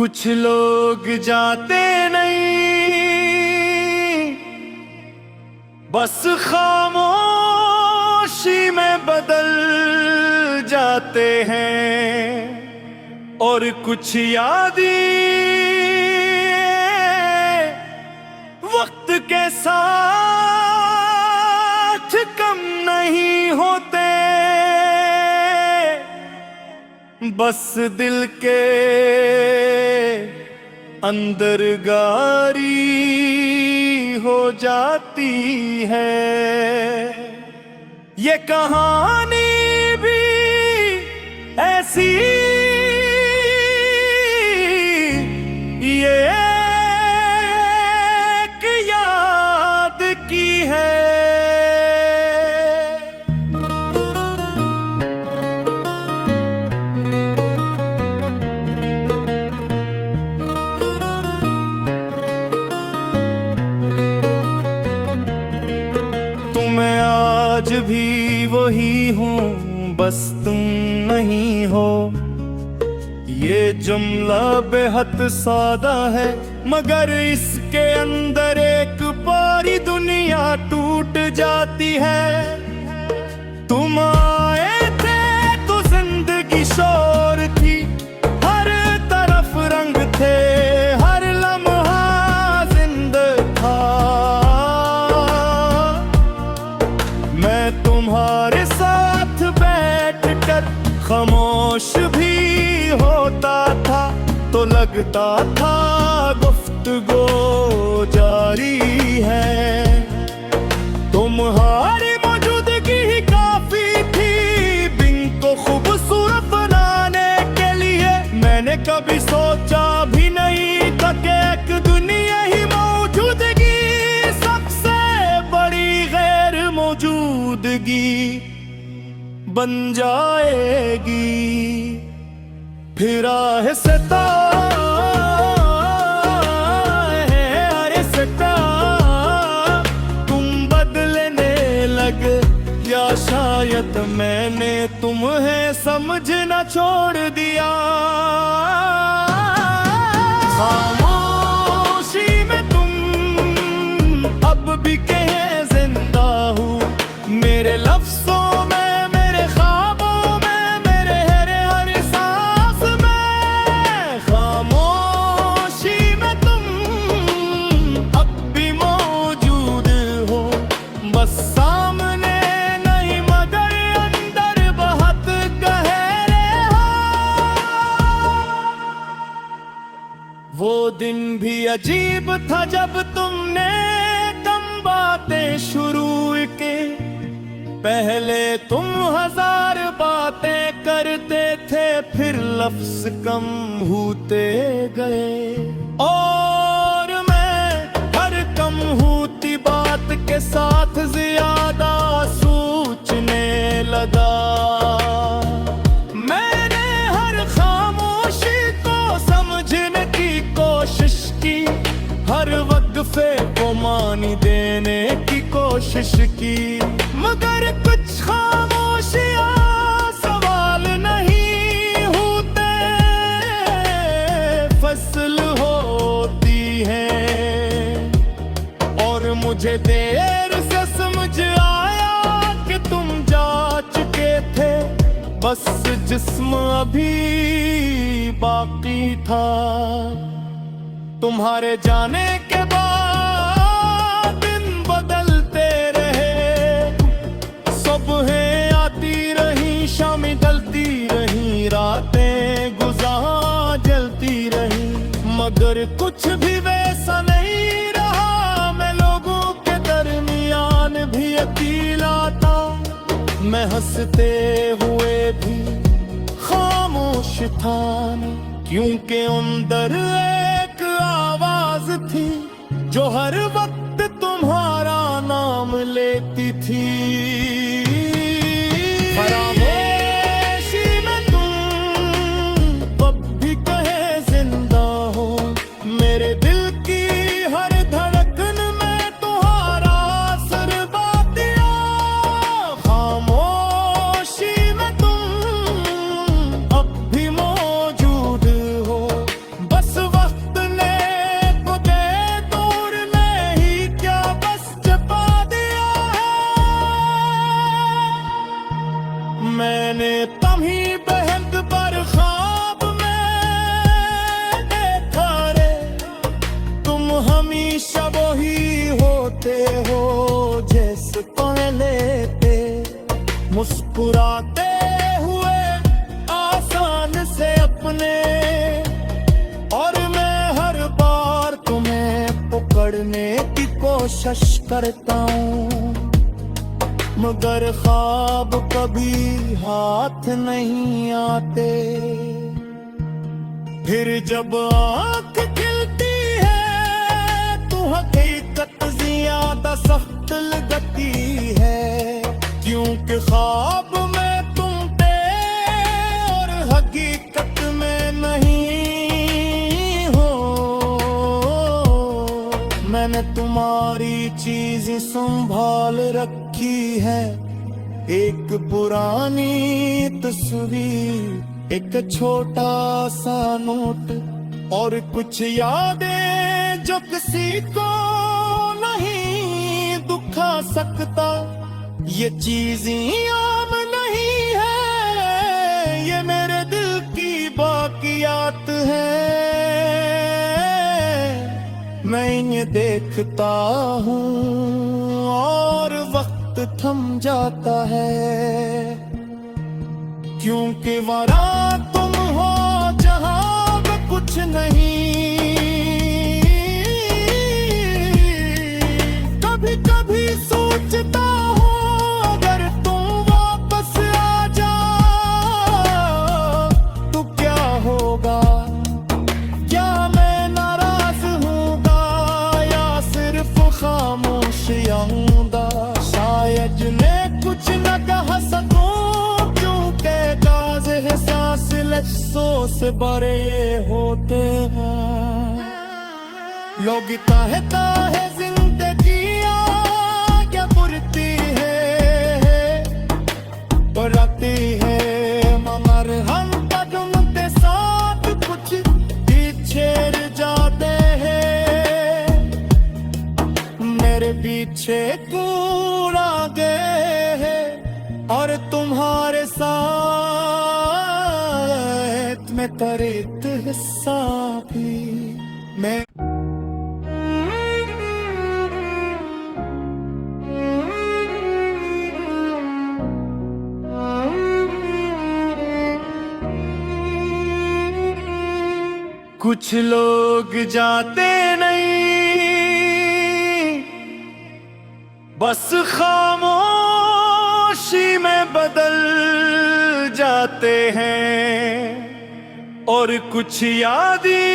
कुछ लोग जाते नहीं, बस खामोशी में बदल जाते हैं। और कुछ यादें वक्त के साथ कम नहीं होते, बस दिल के अंदर गारी हो जाती है। ये कहानी भी ऐसी, ये एक याद की है। मैं आज भी वही हूँ, बस तुम नहीं हो। ये जुमला बेहद सादा है, मगर इसके अंदर एक बारी दुनिया टूट जाती है। तुम आए थे तो जिंदगी शोर थी, हर तरफ रंग थे, हर लम्हा जिंदा था। मैं तुम्हारे साथ बैठकर खामोश भी होता था, तो लगता था गुफ्तगू जारी है। तुम्हारी मौजूदगी ही काफी थी बिन को खूबसूरत बनाने के लिए। मैंने कभी सोचा भी नहीं था कि एक दुनिया ही मौजूदगी सबसे बड़ी गैर मौजूदगी बन जाएगी। फिर आहिस्ता आहिस्ता तुम बदलने लगे, या शायद मैंने तुम्हें समझना छोड़ दिया। खामोशी में तुम अब भी कहे जिंदा हूँ, मेरे लफ्जों में, मेरे ख्वाबों में, मेरे हर सांस में। खामोशी में तुम अब भी मौजूद हो, बस सामने नहीं मगर अंदर बहुत गहरे हो। वो दिन भी अजीब था जब तुमने कम बातें शुरू की। पहले तुम हजार बातें करते थे, फिर लफ्ज कम होते गए। और मैं हर कम होती बात के साथ ज्यादा सोचने लगा। मैंने हर खामोशी को समझने की कोशिश की, हर वक्फे को मानी देने की कोशिश की, मगर कुछ खामोशियां सवाल नहीं होते, फसल होती हैं। और मुझे देर से समझ आया कि तुम जा चुके थे, बस जिस्म अभी बाकी था। तुम्हारे जाने के बाद दिन बदलते रहे, सुबहें आती रही, शामें ढलती रही, रातें गुजार जलती रही, मगर कुछ भी वैसा नहीं रहा। मैं लोगों के दरमियान भी अकेला था, मैं हंसते हुए भी खामोश था, क्योंकि अंदर एक आवाज थी जो हर वक्त तुम्हारा नाम लेती थी। खामोशी में तुम अब भी कहे जिंदा हो, मेरे दिल की हर धड़कन में तुम्हारा असर बातिया। खामोशी में तुम अब भी मौजूद हो, बस मुस्कुराते हुए आसान से अपने, और मैं हर बार तुम्हें पकड़ने की कोशिश करता हूँ, मगर ख्वाब कभी हाथ नहीं आते। फिर जब आँख खिलती है तो हकीकत ज्यादा सख्त लगती है, क्योंकि ख्वाब में तुम थे और हकीकत में नहीं हो। मैंने तुम्हारी चीज़ें संभाल रखी है, एक पुरानी तस्वीर, एक छोटा सा नोट और कुछ यादें जो किसी को नहीं दुखा सकता। ये चीजें आम नहीं है, ये मेरे दिल की बाकियात है। मैं इन्हें देखता हूँ और वक्त थम जाता है, क्योंकि वरा तुम हो जहां में कुछ नहीं। कभी कभी सोचता हूँ अगर तुम वापस आ जाओ तो क्या होगा, क्या मैं नाराज हूँगा या सिर्फ खामोश रहूँगा। शायद मैं कुछ न कह सकूं, एहसास लफ्ज़ों से बड़े होते हैं। लोग कहता है जिंदगी क्या बुरती है, बुराती है, मगर हम कदम के साथ कुछ पीछे रह जाते हैं। मेरे पीछे कौन आगे है और तुम्हारे साथ में तरीत हिस्सा भी मैं। कुछ लोग जाते नहीं, बस खामोशी में बदल जाते हैं, और कुछ यादें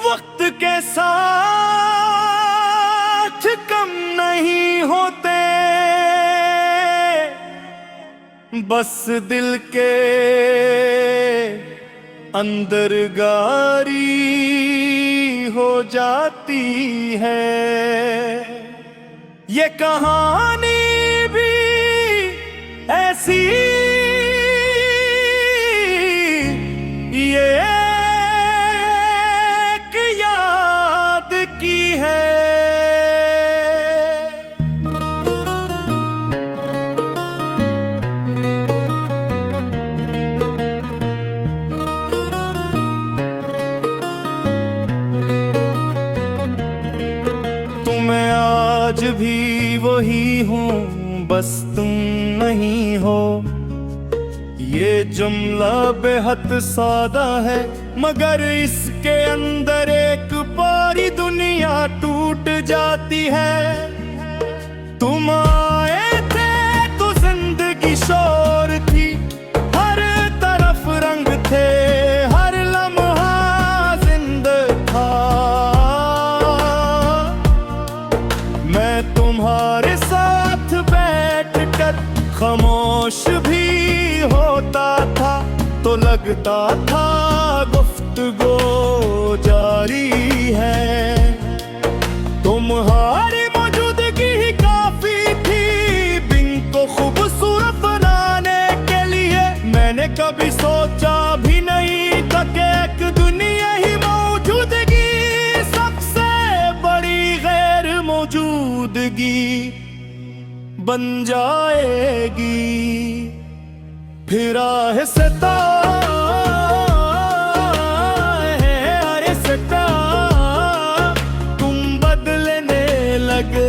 वक्त के साथ कम नहीं होते, बस दिल के अंदर गारी हो जाती है। ये कहानी भी ऐसी, ये एक याद की है। मैं आज भी वही हूँ, बस तुम नहीं हो। ये जुमला बेहद सादा है, मगर इसके अंदर एक बारी दुनिया टूट जाती है। तुम आए थे तो जिंदगी शोर थी, हर तरफ रंग थे, हर लम्हा जिंदा था। मैं तुम्हारे साथ बैठकर खामोश भी होता था, तो लगता था गुफ्तगू जारी है। तुम्हारी मौजूदगी ही काफी थी बिन को खूबसूरत बनाने के लिए। मैंने कभी सोचा भी नहीं था कि एक दुनिया ही मौजूदगी सबसे बड़ी गैर मौजूदगी बन जाएगी। फिर आहिस्ता तुम बदलने लगे,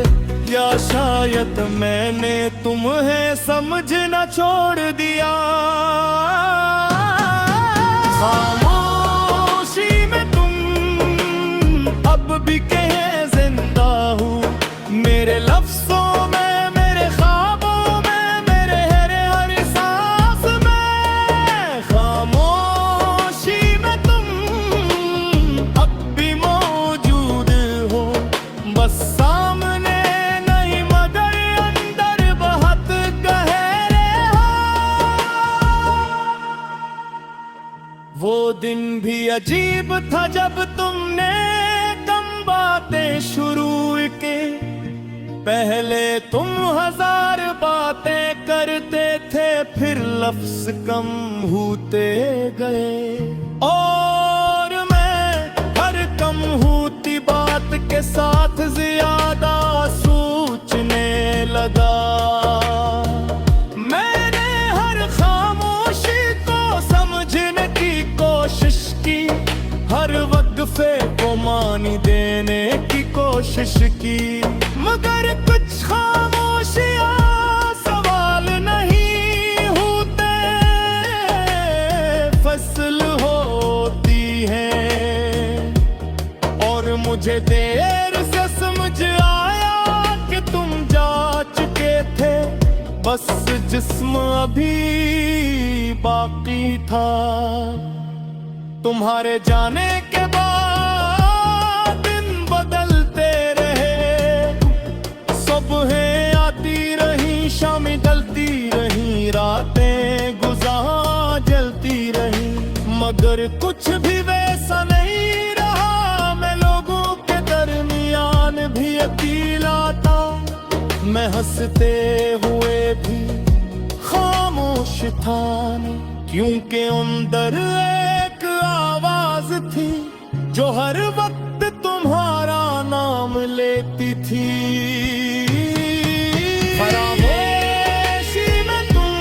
या शायद इंसानियत मैंने तुम्हें समझना छोड़ दिया। खामोशी में तुम अब भी कहे जिंदा हूँ, मेरे लफ्जों में, मेरे ख्वाबों में, मेरे हर सांस में। खामोशी में तुम अब भी मौजूद हो, बस सामने नहीं मगर अंदर बहुत गहरे हो। वो दिन भी अजीब था जब तुमने कम बातें शुरू के, पहले तुम 1000 बातें करते थे, फिर लफ्ज कम होते गए। और मैं हर कम होती बात के साथ ज्यादा सोचने लगा। मैंने हर खामोशी को समझने की कोशिश की, हर वक्फे को मानी देने की कोशिश की, मगर कुछ खामोशियां सवाल नहीं होते, फसल होती हैं। और मुझे देर से समझ आया कि तुम जा चुके थे, बस जिस्म अभी बाकी था। तुम्हारे जाने के बाद दिन बदलते रहे, सुबहें आती रही, शामें ढलती रही, रातें गुजार जलती रही, मगर कुछ भी वैसा नहीं रहा। मैं लोगों के दरमियान भी अकेला था, मैं हंसते हुए भी खामोश था, क्योंकि अंदर एक आवाज थी जो हर वक्त तुम्हारा नाम लेती थी। खामोशी में तुम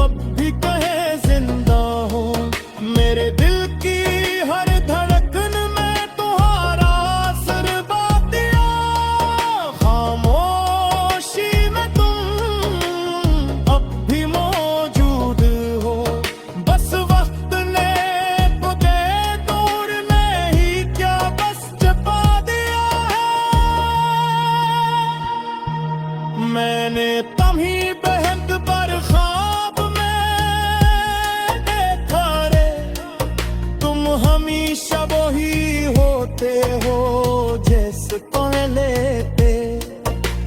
अब भी कहे जिंदा हो, मेरे दिल की हर धड़कन में तुम्हारा असर बातिया। खामोशी में तुम अब भी मौजूद हो, बस वक्त ने तो दे दूर नहीं क्या बस छुपा दिया है। मैंने तुम्हीं बहक पर ख्वाब में देखा रे, तुम हमेशा वही होते हो जैसे पहले थे,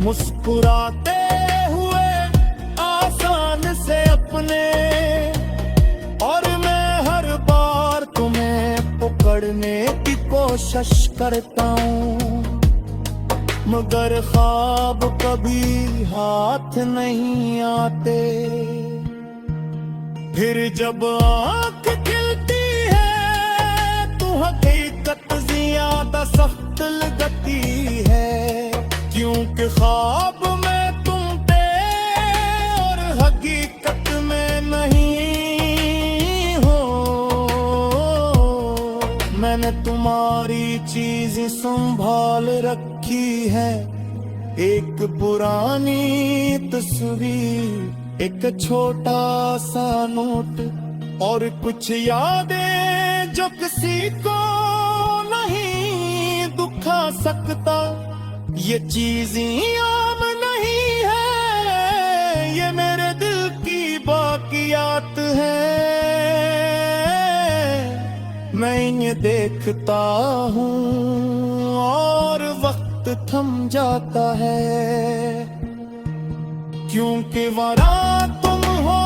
मुस्कुराते हुए आसान से अपने। और मैं हर बार तुम्हें पकड़ने की कोशिश करता हूँ, मगर ख्वाब कभी हाथ नहीं आते। फिर जब आँख खिलती है तो हकीकत ज्यादा सख्त लगती है, क्योंकि ख्वाब में तुम थे और हकीकत में नहीं हो। मैंने तुम्हारी चीजें संभाल रखी है, एक पुरानी तस्वीर, एक छोटा सा नोट और कुछ यादें जो किसी को नहीं दुखा सकता। ये चीजें आम नहीं है, ये मेरे दिल की बाकियात है। मैं इन्हें देखता हूँ और वक्त थम जाता है, क्योंकि वरा तुम हो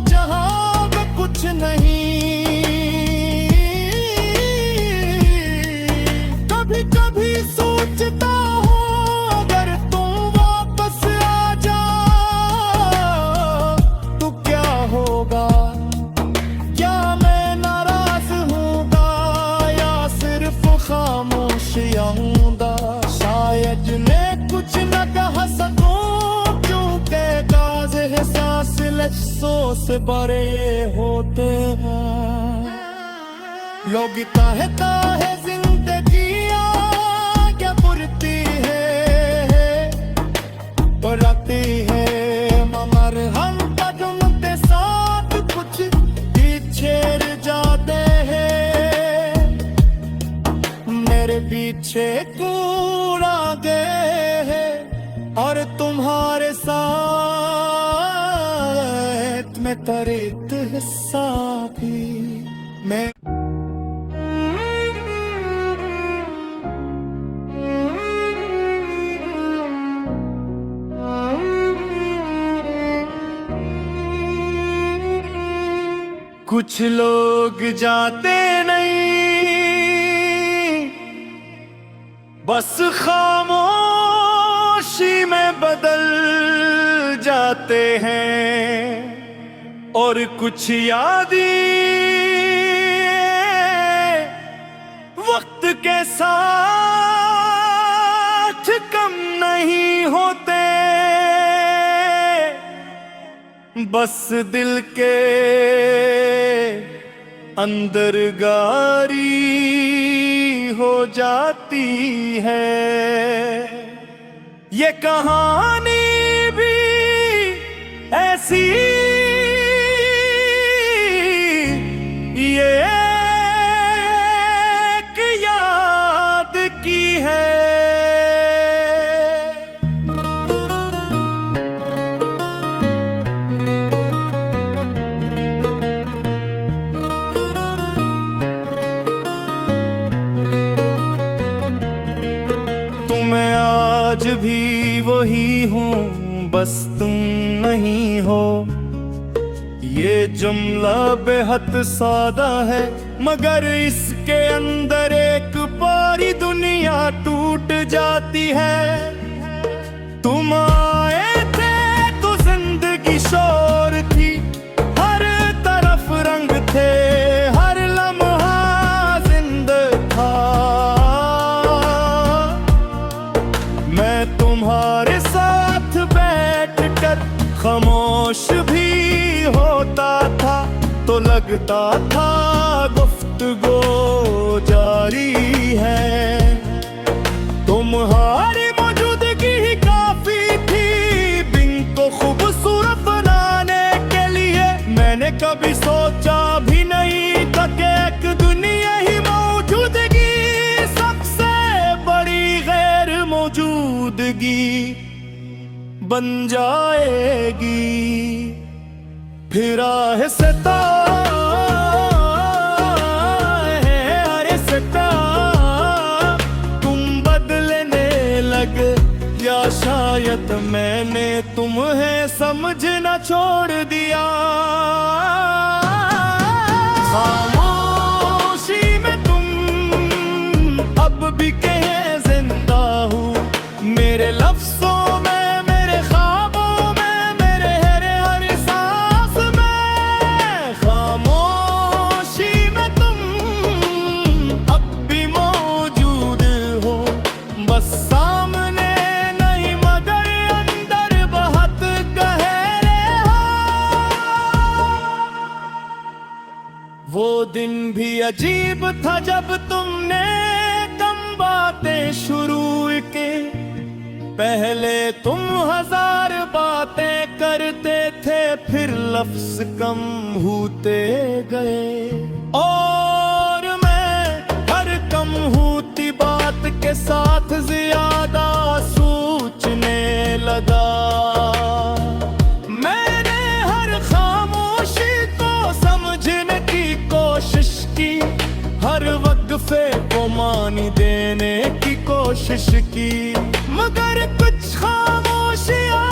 जहाँ में कुछ नहीं। कभी कभी सोचता हूँ अगर तुम वापस आ जाओ तो क्या होगा, क्या मैं नाराज हूँगा या सिर्फ खामोश रहूँगा। शायद मैं कुछ न कह सकूं, क्योंकि गाज़ एहसास लफ्ज़ों से बड़े होते हैं। लोग कहता है जिंदगी क्या बुरती है, पीछे कूड़ा गए हैं और तुम्हारे साथ में तरीत हिस्सा भी मैं कुछ लोग जाते नहीं, बस खामोशी में बदल जाते हैं, और कुछ यादें वक्त के साथ कम नहीं होते, बस दिल के अंदर गारी हो जाती है। ये कहानी भी ऐसी, ये एक याद की है। मैं आज भी वही हूँ, बस तुम नहीं हो। ये जुमला बेहद सादा है, मगर इसके अंदर एक पूरी दुनिया टूट जाती है। तुम आए थे तो जिंदगी शोर थी, हर तरफ रंग थे, हर लम्हा जिंदा था। मैं तुम्हारे साथ बैठकर खामोश भी होता था, तो लगता था गुफ्तगू जारी है। तुम्हारी मौजूदगी ही काफी थी बिन को खूबसूरत बनाने के लिए। मैंने कभी सोचा भी नहीं था कि एक दुनिया ही मौजूदगी सबसे बड़ी गैर मौजूदगी बन जाएगी। फिर आहिस्ता तुम बदलने लगे, या शायद मैंने तुम्हें समझना छोड़ दिया। खामोशी में तुम अब भी कहे जिंदा हूँ, मेरे लफ्जों में, मेरे ख्वाबों में, मेरे हर सांस में। खामोशी में तुम अब भी मौजूद हो, बस सामने नहीं मगर अंदर बहुत गहरे हो। वो दिन भी अजीब था जब तुमने कम बातें शुरू की। पहले तुम 1000 बातें करते थे, फिर लफ्ज कम होते गए, और मैं हर कम होती बात के साथ ज्यादा सोचने लगा। मैंने हर खामोशी को समझने की कोशिश की, हर वक्फे को मानी देने की कोशिश की, मगर कुछ खामोशियां